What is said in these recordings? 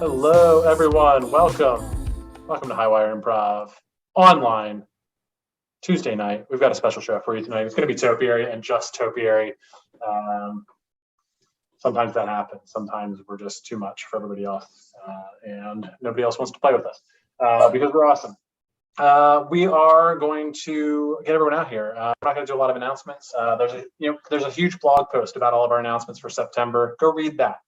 Hello, everyone. Welcome to Highwire Improv online Tuesday night. We've got a special show for you tonight. It's going to be Topiary and just Topiary. Sometimes that happens. Sometimes we're just too much for everybody else, and nobody else wants to play with us because we're awesome. We are going to get everyone out here. We're not going to do a lot of announcements. There's a huge blog post about all of our announcements for September. Go read that.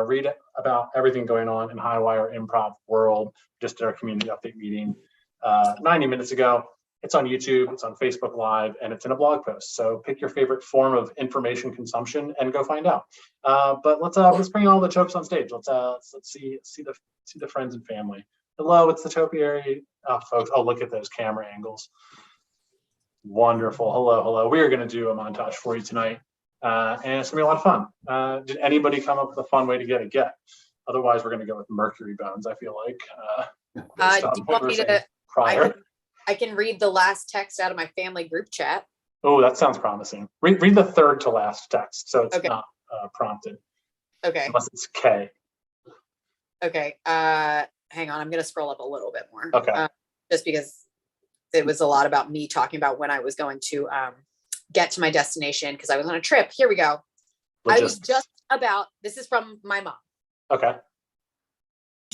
Read about everything going on in Highwire Improv world. Just did our community update meeting 90 minutes ago. It's on YouTube, it's on Facebook Live, and it's in a blog post. So pick your favorite form of information consumption and go find out. But let's bring all the topes on stage. Let's see the friends and family. Hello, it's the Topiary folks. Oh, look at those camera angles. Wonderful. Hello. We are going to do a montage for you tonight. And it's gonna be a lot of fun. Did anybody come up with a fun way to get a get? Otherwise, we're gonna go with mercury bones. I feel like. Do you want me to? I can read the last text out of my family group chat. Oh, that sounds promising. Read the third to last text, so it's not prompted. Okay. Unless it's K. Okay. Hang on. I'm gonna scroll up a little bit more. Okay. Just because it was a lot about me talking about when I was going to get to my destination because I was on a trip. Here we go. Logistics. I was just about, this is from my mom. Okay.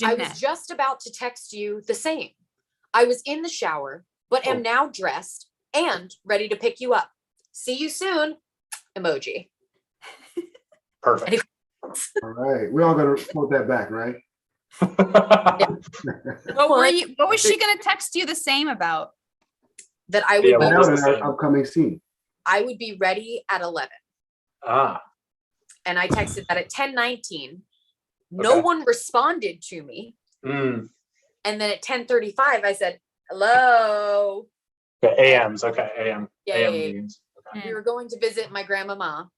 I was just about to text you the same. I was in the shower, but am now dressed and ready to pick you up. See you soon. Emoji. Perfect. All right. We're all going to quote that back, right? What was she going to text you the same about? That I would an upcoming scene. I would be ready at 11. And I texted that at 10:19. No one responded to me. And then at 10:35, I said, hello. Okay, AMs. Okay, AM. Yeah. AM meetings. Okay. We were going to visit my grandmama.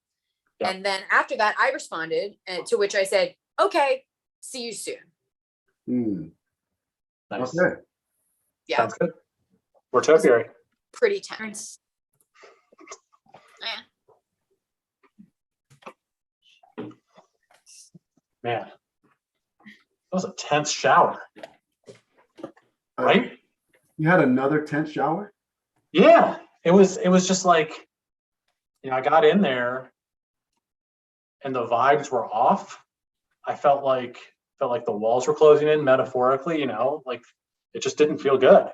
Yeah. And then after that, I responded, to which I said, okay, see you soon. Nice. Okay. Yeah. Sounds good. We're Topiary. Pretty tense. Man, that was a tense shower, right? You had another tense shower? Yeah, it was just like, I got in there and the vibes were off. I felt like the walls were closing in metaphorically, like it just didn't feel good.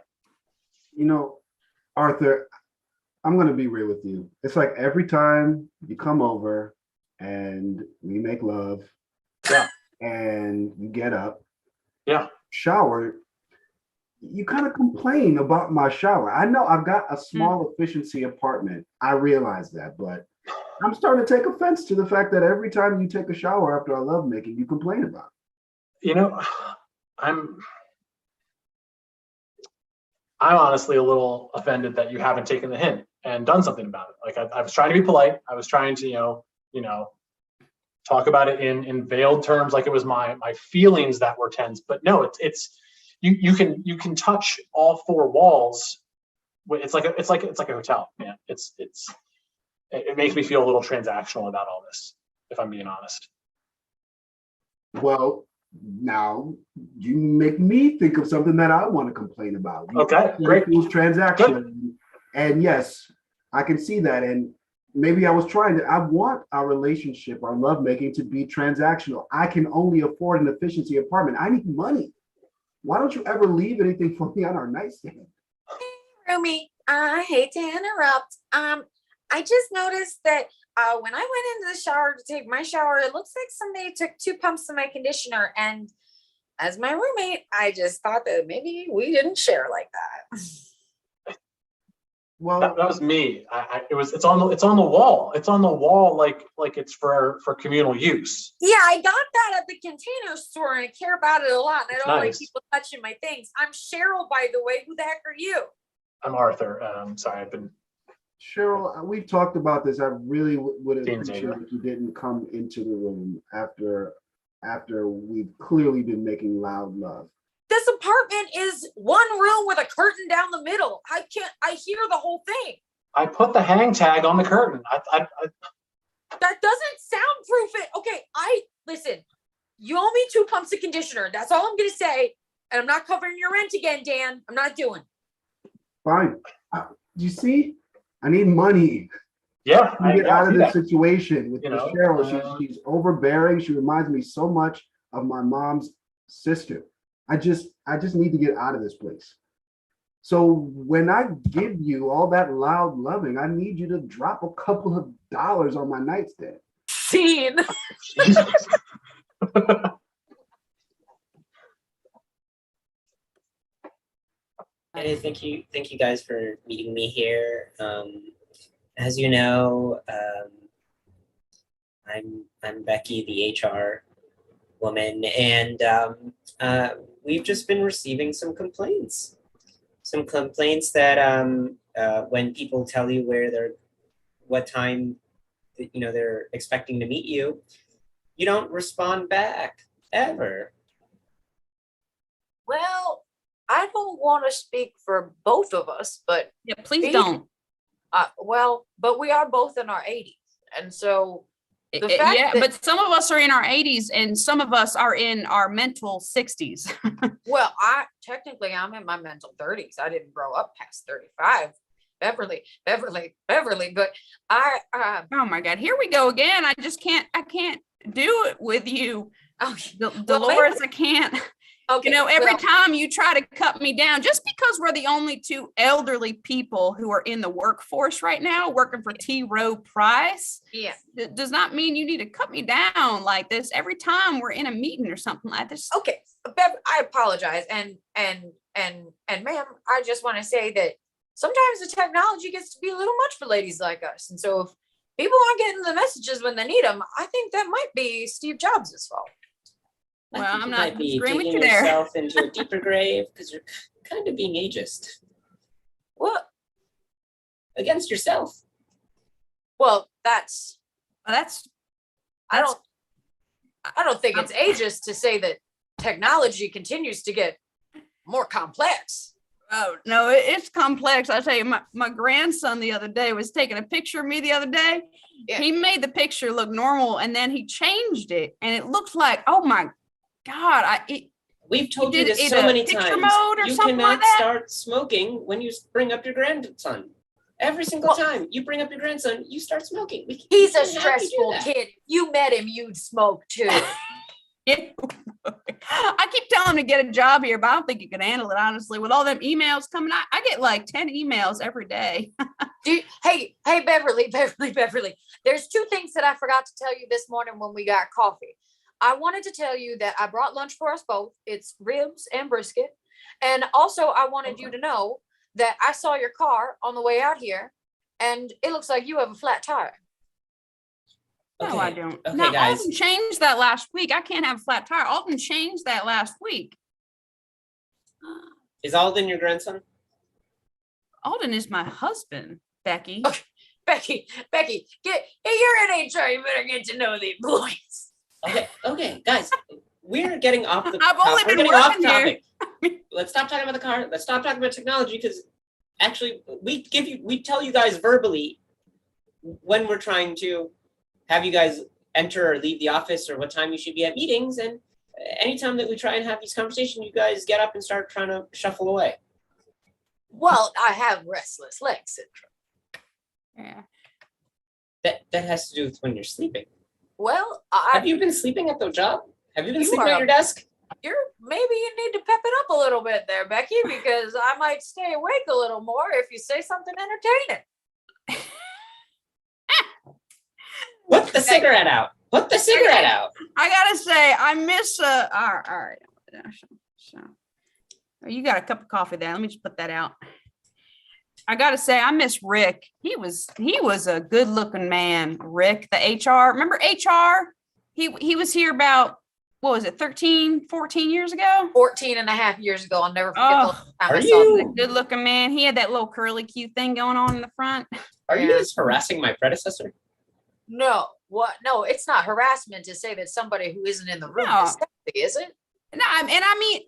Arthur, I'm going to be real with you. It's like every time you come over and we make love, and you get up, shower, you kind of complain about my shower. I know I've got a small efficiency apartment. I realize that, but I'm starting to take offense to the fact that every time you take a shower after a lovemaking, you complain about it. I'm honestly a little offended that you haven't taken the hint and done something about it. Like I was trying to be polite. I was trying to, talk about it in veiled terms, like it was my feelings that were tense. But no, it's you can touch all four walls. It's like a hotel, man. It makes me feel a little transactional about all this, if I'm being honest. Well, now you make me think of something that I want to complain about. Okay, great. Transaction, and yes, I can see that. And maybe I want our relationship, our lovemaking to be transactional. I can only afford an efficiency apartment. I need money. Why don't you ever leave anything for me on our nightstand? Hey, Rumi, I hate to interrupt. I just noticed that when I went into the shower to take my shower, it looks like somebody took 2 pumps of my conditioner. And as my roommate, I just thought that maybe we didn't share like that. Well, that was me. It's on the wall. It's on the wall, like it's for communal use. Yeah, I got that at the Container Store, and I care about it a lot. And I don't like people touching my things. I'm Cheryl, by the way. Who the heck are you? I'm Arthur. Sorry, I've been. Cheryl, we've talked about this. I really would appreciate if you didn't come into the room after we've clearly been making loud love. This apartment is one room with a curtain down the middle. I hear the whole thing. I put the hang tag on the curtain. That doesn't soundproof it. Okay, listen. You owe me 2 pumps of conditioner. That's all I'm gonna say. And I'm not covering your rent again, Dan. I'm not doing. Fine. You see, I need money Yeah, to get out of see this that. situation with You know, Cheryl. She's overbearing. She reminds me so much of my mom's sister. I just need to get out of this place. So when I give you all that loud loving, I need you to drop a couple of dollars on my nightstand. Scene. Jesus. Hey, thank you guys for meeting me here. As you know, I'm Becky, the HR woman, and we've just been receiving some complaints. Some complaints that when people tell you what time, they're expecting to meet you, you don't respond back ever. Well, I don't want to speak for both of us, but Yeah, please don't. but we are both in our 80s. And so the fact Yeah, that, but some of us are in our 80s and some of us are in our mental 60s. well, I'm in my mental 30s. I didn't grow up past 35. Beverly, but Oh my God, here we go again. I can't do it with you. oh, Dolores, I can't. okay. Every time you try to cut me down, just because we're the only 2 elderly people who are in the workforce right now, working for T. Rowe Price, yeah. does not mean you need to cut me down like this every time we're in a meeting or something like this. Okay, Bev, I apologize, and ma'am, I just want to say that sometimes the technology gets to be a little much for ladies like us, and so if people aren't getting the messages when they need them, I think that might be Steve Jobs' fault. Well, I think I'm you not might be agreeing with digging you there. yourself into a deeper grave because you're kind of being ageist What? against yourself. Well, that's That's I don't think it's ageist to say that technology continues to get more complex. Oh no, it's complex. I tell you, my grandson the other day was taking a picture of me the other day. Yeah. He made the picture look normal and then he changed it and it looks like, oh my God, We've told you did this it so in a many picture times. mode or You something cannot like that? start smoking when you bring up your grandson. Every single time you bring up your grandson, you start smoking. He's we a can't have you do stressful that. kid. If you met him, you'd smoke too. I keep telling him to get a job here, but I don't think he can handle it, honestly. With all them emails coming out, I get like 10 emails every day. Hey, Beverly. There's 2 things that I forgot to tell you this morning when we got coffee. I wanted to tell you that I brought lunch for us both. It's ribs and brisket. And also I wanted you to know that I saw your car on the way out here and it looks like you have a flat tire. No, I don't. Okay, Now, guys. Alden changed that last week. I can't have a flat tire. Alden changed that last week. Is Alden your grandson? Alden is my husband, Becky. Okay. Becky, you're in HR. You better get to know the employees. Okay, guys. We're getting off the I've only We're been getting off working here. topic. Let's stop talking about the car. Let's stop talking about technology because actually we tell you guys verbally when we're trying to have you guys enter or leave the office or what time you should be at meetings. And anytime that we try and have these conversations, you guys get up and start trying to shuffle away. Well, I have restless leg syndrome. Yeah. That has to do with when you're sleeping. Well, Have you been sleeping at the job? Have you been You sleeping are at your desk? maybe you need to pep it up a little bit there, Becky, because I might stay awake a little more if you say something entertaining. Put the cigarette out. Put the cigarette out. I gotta say, I miss all right. So, you got a cup of coffee there. Let me just put that out. I gotta say, I miss Rick. He was a good looking man, Rick, the HR. Remember HR? He was here about, what was it, 13, 14 years ago? 14 and a half years ago. I'll never forget the Oh, last time are I saw you- him. Good looking man. He had that little curly cute thing going on in the front. Are you Yeah. guys harassing my predecessor? No, what? No, it's not harassment to say that somebody who isn't in the room No. is sexy, is it? No, and I mean,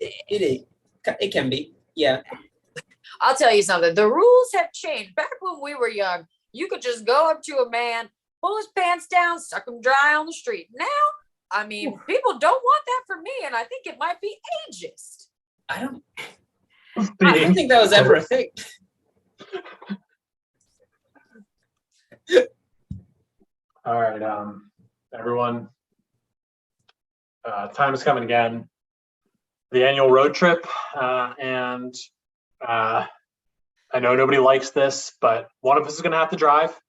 It can be. Yeah. I'll tell you something. The rules have changed. Back when we were young, you could just go up to a man, pull his pants down, suck him dry on the street. Now, I mean, people don't want that from me, and I think it might be ageist. I don't think that was ever a thing. All right, everyone. Time is coming again. The annual road trip, and I know nobody likes this, but one of us is going to have to drive.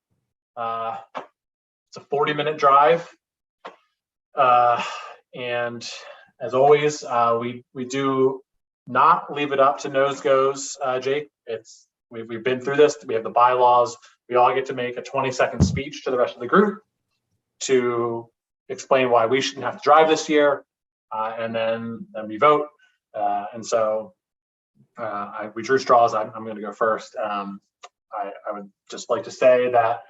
It's a 40-minute drive, and as always, we do not leave it up to nose goes, Jake. We've been through this. We have the bylaws. We all get to make a 20-second speech to the rest of the group to explain why we shouldn't have to drive this year, and then we vote. And so we drew straws. I'm going to go first. I would just like to say that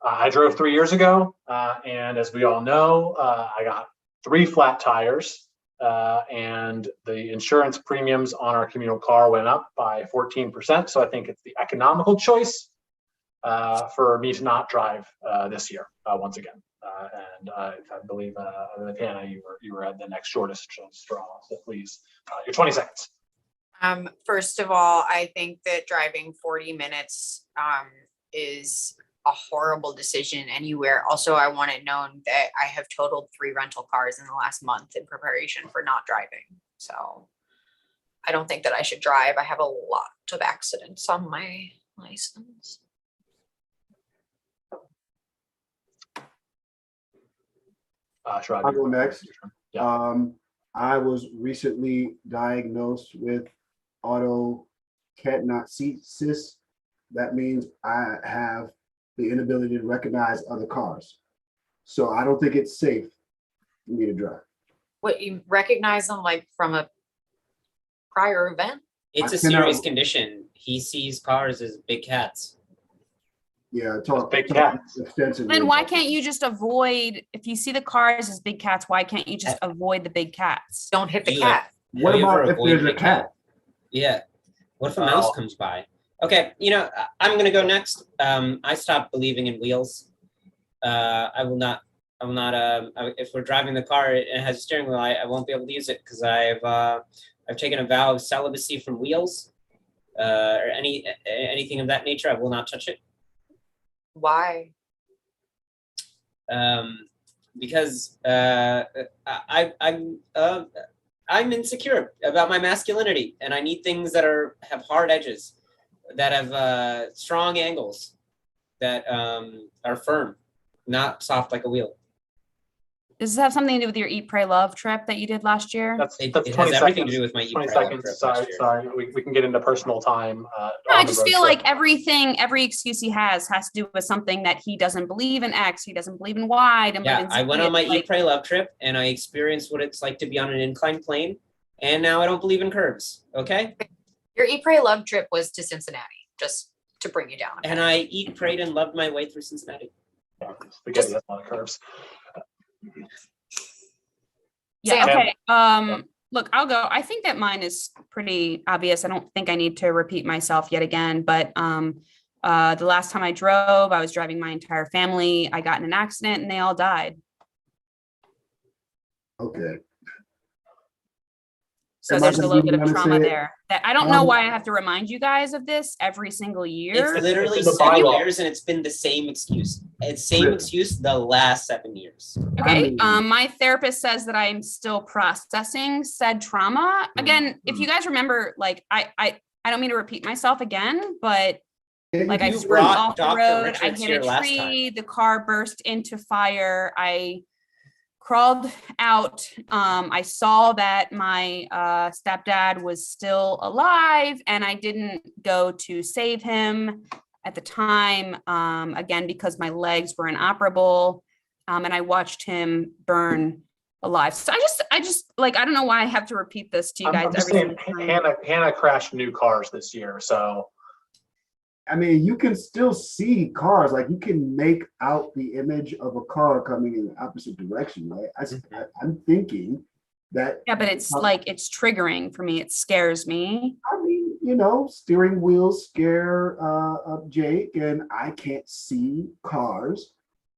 I drove 3 years ago, and as we all know, I got 3 flat tires, and the insurance premiums on our communal car went up by 14%. So I think it's the economical choice for me to not drive this year once again. And I believe, Hannah, you were at the next shortest straw. So please, your 20 seconds. First of all, I think that driving 40 minutes is a horrible decision anywhere. Also, I want it known that I have totaled 3 rental cars in the last month in preparation for not driving. So I don't think that I should drive. I have a lot of accidents on my license. I'll go next. Yeah. I was recently diagnosed with autocatanesis. That means I have the inability to recognize other cars. So I don't think it's safe for me to drive. What, you recognize them like from a prior event? It's a serious condition. He sees cars as big cats. Yeah, talk big cats. extensively. Then why can't you just avoid, if you see the cars as big cats, why can't you just avoid the big cats? Don't hit the You cat. What Have you about ever if there's a avoided cat? Yeah. What if a mouse comes by? Okay, I'm gonna go next. I stopped believing in wheels. I will not. If we're driving the car and it has a steering wheel, I won't be able to use it because I've taken a vow of celibacy from wheels, or anything of that nature. I will not touch it. Why? Because I'm insecure about my masculinity, and I need things that have hard edges, that have strong angles, that are firm, not soft like a wheel. Does this have something to do with your Eat, Pray, Love trip that you did last year? It 20 has everything seconds. to do with my Eat, 20 Pray, Love seconds. trip Sorry, last year. sorry. We can get into personal time. No, I on the just road feel trip. like every excuse he has to do with something that he doesn't believe in X, he doesn't believe in Y. Yeah, I went on my Eat, Pray, Love trip, and I experienced what it's like to be on an inclined plane, and now I don't believe in curves. Okay. Your Eat, Pray, Love trip was to Cincinnati, just to bring you down. And I eat, prayed, and loved my way through Cincinnati. Yeah, spaghetti has a lot of curves. Yeah. Sam. Okay. Look, I'll go. I think that mine is pretty obvious. I don't think I need to repeat myself yet again, but the last time I drove, I was driving my entire family. I got in an accident and they all died. Okay. So Am I there's a gonna little be bit of able to trauma say it? there. That I don't know why I have to remind you guys of this every single year. It's literally It's in the 7 bylaw. years, and it's been the same excuse. It's same Really? excuse the last 7 years. Okay. I mean- My therapist says that I'm still processing said trauma. Again, if you guys remember, like I don't mean to repeat myself again, but like I You swerved brought off the Dr. road, I Richards hit here a last tree, the car burst into fire. I crawled out. I saw that my stepdad was still alive, and I didn't go to save him at the time, again, because my legs were inoperable, and I watched him burn alive. So I just like, I don't know why I have to repeat this to you guys I'm just every saying, single time. Hannah crashed new cars this year, so I mean, you can still see cars. Like you can make out the image of a car coming in the opposite direction, right? I'm thinking that. Yeah, but it's like, it's triggering for me. It scares me. I mean, steering wheels scare up Jake, and I can't see cars.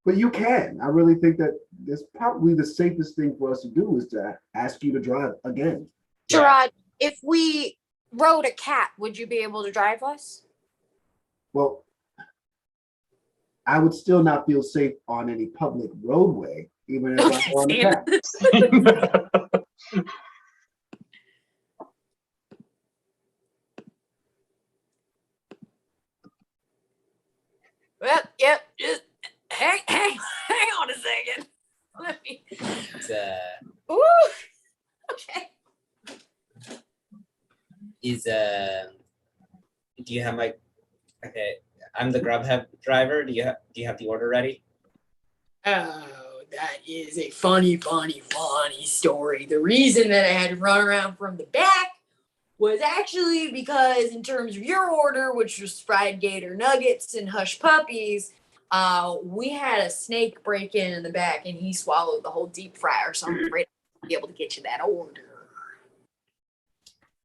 But you can. I really think that that's probably the safest thing for us to do is to ask you to drive again. Gerard, if we rode a cat, would you be able to drive us? Well, I would still not feel safe on any public roadway, even if I'm on the cat. Well, yep. Just hang on a second. Let me. Ooh. Okay. Do you have my? Okay, I'm the Grub driver. Do you have the order ready? Oh, that is a funny story. The reason that I had to run around from the back was actually because in terms of your order, which was fried gator nuggets and hush puppies, we had a snake break in the back and he swallowed the whole deep fryer. So I'm afraid I'll be able to get you that order.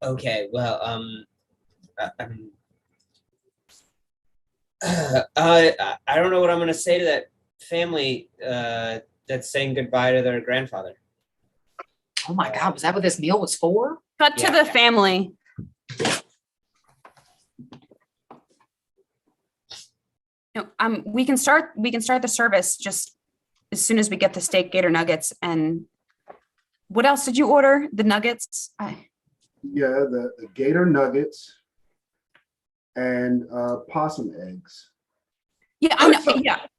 Okay, well, I don't know what I'm gonna say to that family that's saying goodbye to their grandfather. Oh my God, was that what this meal was for? Cut to the family. No, we can start the service just as soon as we get the steak gator nuggets. And what else did you order? The nuggets? Yeah, the gator nuggets and possum eggs. Yeah, I know.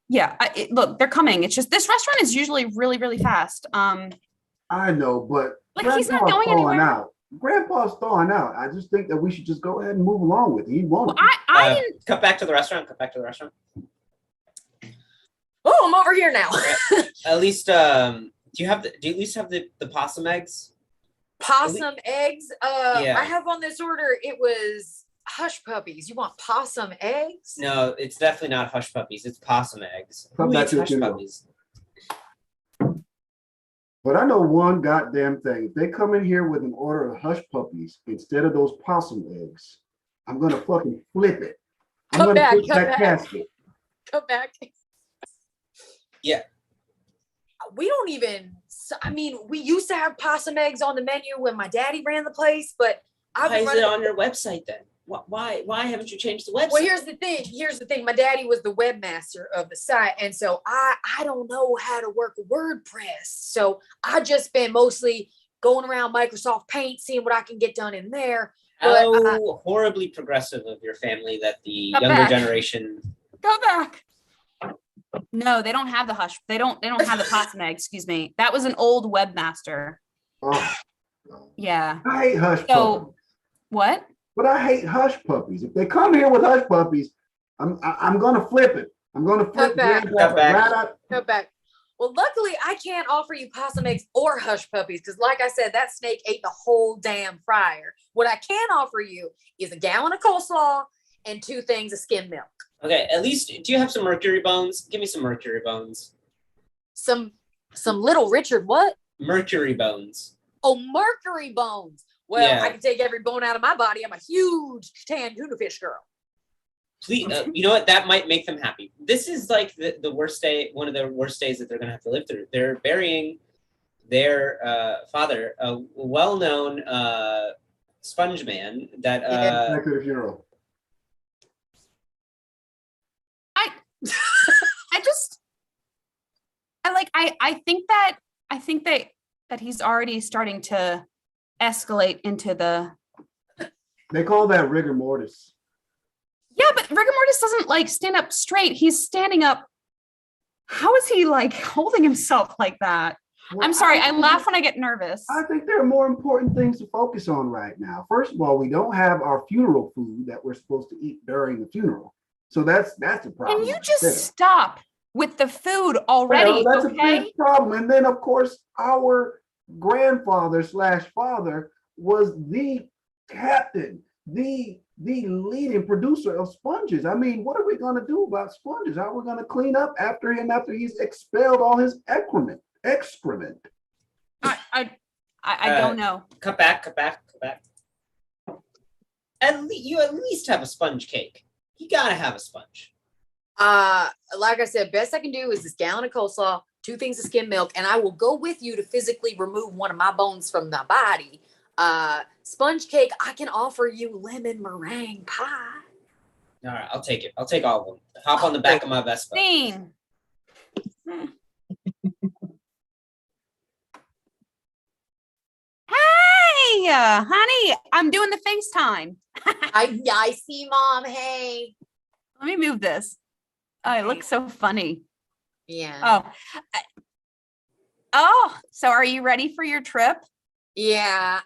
Yeah. Look, they're coming. It's just this restaurant is usually really, really fast. I know, but like he's not going anywhere. Grandpa's thawing out. I just think that we should just go ahead and move along with it. He won't. Well, I didn't cut back to the restaurant. Oh, I'm over here now. At least, do you at least have the possum eggs? Possum eggs? Yeah. I have on this order, it was hush puppies. You want possum eggs? No, it's definitely not hush puppies. It's possum eggs. Come Who back eats to the hush funeral. puppies? But I know one goddamn thing. If they come in here with an order of hush puppies instead of those possum eggs, I'm gonna fucking flip it. I'm gonna flip that casket. Come back. Yeah. We don't even, I mean, we used to have possum eggs on the menu when my daddy ran the place, but Why is it on your website then? Why haven't you changed the website? Well, here's the thing. My daddy was the webmaster of the site. And so I don't know how to work WordPress. So I just been mostly going around Microsoft Paint, seeing what I can get done in there. How horribly progressive of your family that the younger generation. Go back. No, they don't have the hush. They don't have the possum egg. Excuse me. That was an old webmaster. Oh, Yeah. I hate hush puppies. What? But I hate hush puppies. If they come here with hush puppies, I'm gonna flip it. I'm gonna flip it. Go back. Well, luckily I can't offer you possum eggs or hush puppies because, like I said, that snake ate the whole damn fryer. What I can offer you is a gallon of coleslaw and 2 things of skim milk. Okay, at least, do you have some mercury bones? Give me some mercury bones. Some little Richard what? Mercury bones. Oh, mercury bones. Well, Yeah. I can take every bone out of my body. I'm a huge tan tuna fish girl. Please, you know what? That might make them happy. This is like the worst day, one of the worst days that they're going to have to live through. They're burying their father, a well-known sponge man that... Back to the funeral. I think that he's already starting to escalate into the. They call that rigor mortis. Yeah, but rigor mortis doesn't like stand up straight. He's standing up. How is he like holding himself like that? Well, I'm sorry. I laugh when I get nervous. I think there are more important things to focus on right now. First of all, we don't have our funeral food that we're supposed to eat during the funeral. So that's the problem. Can you just stop with the food already? Well, that's a big problem. And then, of course, our grandfather / father was the captain, the leading producer of sponges. I mean, what are we going to do about sponges? How are we going to clean up after him after he's expelled all his excrement? I don't know. Cut back. You at least have a sponge cake. You gotta have a sponge. Like I said, best I can do is this gallon of coleslaw, 2 things of skim milk, and I will go with you to physically remove one of my bones from my body. Sponge cake, I can offer you lemon meringue pie. All right, I'll take it. I'll take all of them. Hop on the back of my Vespa. Dean. Hey, honey, I'm doing the FaceTime. I see, Mom. Hey. Let me move this. Oh, it looks so funny. Yeah. Oh, so are you ready for your trip? Yeah.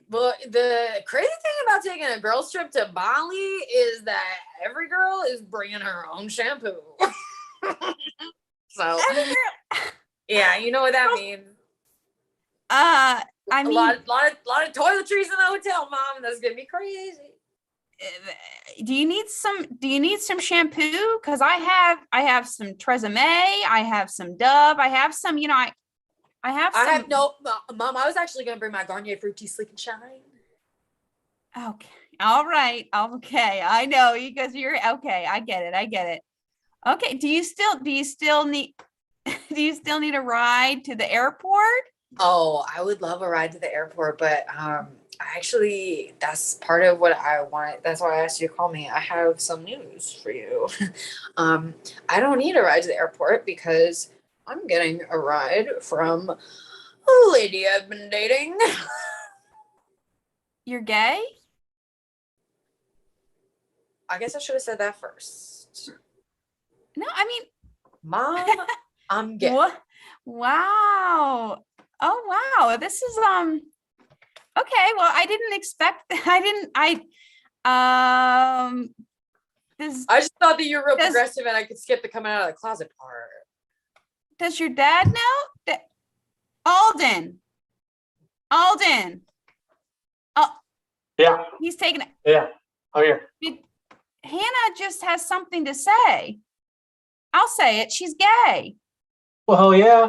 But the crazy thing about taking a girls trip to Bali is that every girl is bringing her own shampoo. So, yeah, you know what that means. I mean, a lot of toiletries in the hotel, Mom. That's gonna be crazy. Do you need some shampoo? Because I have some Tresemme, I have some Dove, I have some, I have no, Mom. I was actually gonna bring my Garnier Fructis Sleek and Shine. Okay. All right. Okay. I know you guys. You're okay. I get it. Okay. Do you still need a ride to the airport? Oh, I would love a ride to the airport, but actually, that's part of what I want. That's why I asked you to call me. I have some news for you. I don't need a ride to the airport because I'm getting a ride from a lady I've been dating. You're gay? I guess I should have said that first. No, I mean, Mom, I'm gay. what? Wow. Oh, wow. This is, okay. Well, I didn't expect that. I just thought that you were real progressive and I could skip the coming out of the closet part. Does your dad know? Alden. Oh, Yeah. he's taking it. Yeah. Oh, here. Hannah just has something to say. I'll say it. She's gay. Well, hell yeah.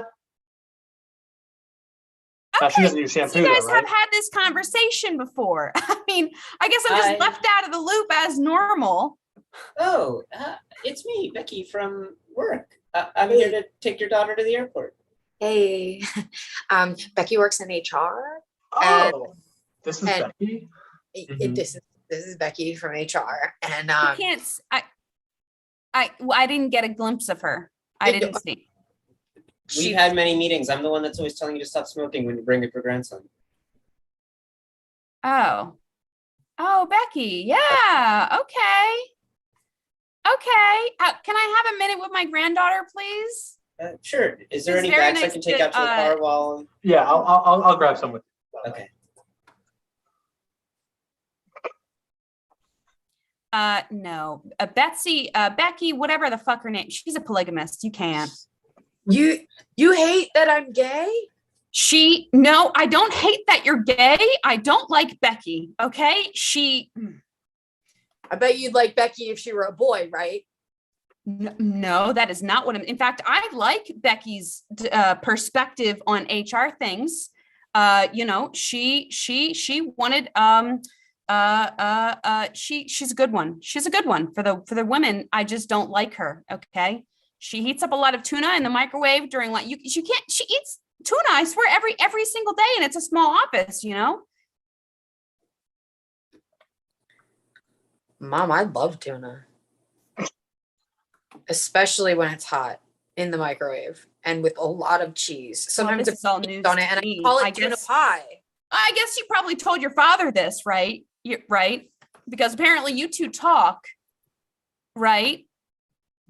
Okay. She doesn't use shampoo, You guys though, right? have had this conversation before. I mean, I guess I'm just left out of the loop as normal. Oh, it's me, Becky from work. I'm here to take your daughter to the airport. Hey, Becky works in HR. Oh, this is Becky. This is Becky from HR, and I can't. I didn't get a glimpse of her. I didn't see. We've had many meetings. I'm the one that's always telling you to stop smoking when you bring up your grandson. Oh, Becky. Yeah. Okay. Can I have a minute with my granddaughter, please? Sure. Is there It's any very bags I nice can take to, out to the car while? Yeah, I'll grab some with you. Okay. No. Becky, whatever the fuck her name. She's a polygamist. You can't. You hate that I'm gay? No, I don't hate that you're gay. I don't like Becky. Okay. I bet you'd like Becky if she were a boy, right? No, that is not what I'm. In fact, I like Becky's perspective on HR things. She wanted she's a good one. She's a good one for the women. I just don't like her. Okay. She heats up a lot of tuna in the microwave during she eats tuna, I swear, every single day, and it's a small office, Mom, I love tuna. Especially when it's hot in the microwave and with a lot of cheese. Sometimes it's all news on it, and I call it tuna pie. I guess you probably told your father this, right? Right? Because apparently you two talk, right?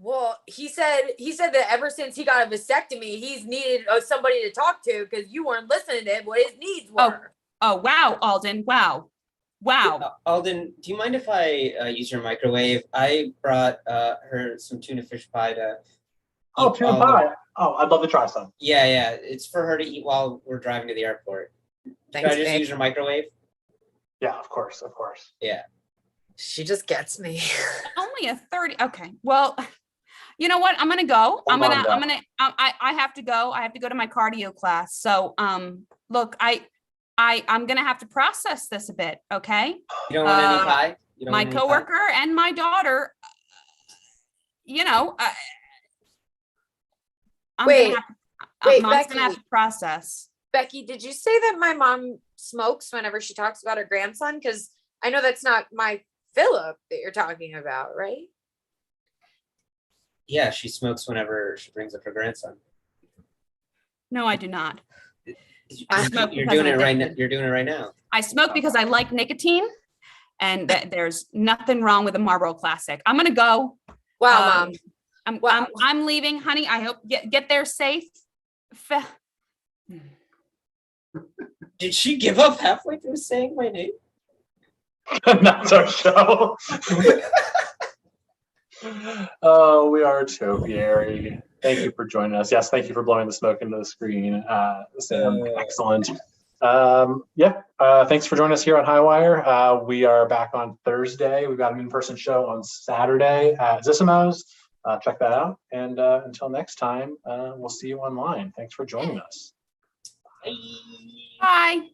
Well, he said that ever since he got a vasectomy, he's needed somebody to talk to because you weren't listening to him, what his needs were. Oh, wow, Alden. Wow. Alden, do you mind if I use your microwave? I brought her some tuna fish pie to. Oh, tuna pie. Oh, I'd love to try some. Yeah. It's for her to eat while we're driving to the airport. Thanks, Can I just babe. use your microwave? Yeah, of course. Yeah. She just gets me. Only a 30. Okay. Well, you know what? I'm going to go. I have to go. I have to go to my cardio class. So, look, I'm going to have to process this a bit. Okay. You don't want any pie? My coworker and my daughter, you know, Wait, wait, Mom's gonna have Becky. to process. Becky, did you say that my mom smokes whenever she talks about her grandson? Because I know that's not my Philip that you're talking about, right? Yeah, she smokes whenever she brings up her grandson. No, I do not. I smoke You're because doing I'm it right now. addicted. You're doing it right now. I smoke because I like nicotine, and that there's nothing wrong with a Marlboro Classic. I'm gonna go. Wow, I'm, Wow. I'm leaving, honey. I hope get there safe. Did she give up halfway through saying my name? That's our show. Oh, we are Topiary. Thank you for joining us. Yes, thank you for blowing the smoke into the screen. Sam, excellent. Thanks for joining us here on Highwire. We are back on Thursday. We've got an in-person show on Saturday at Zissimo's. Check that out. And until next time, we'll see you online. Thanks for joining us. Bye. Bye.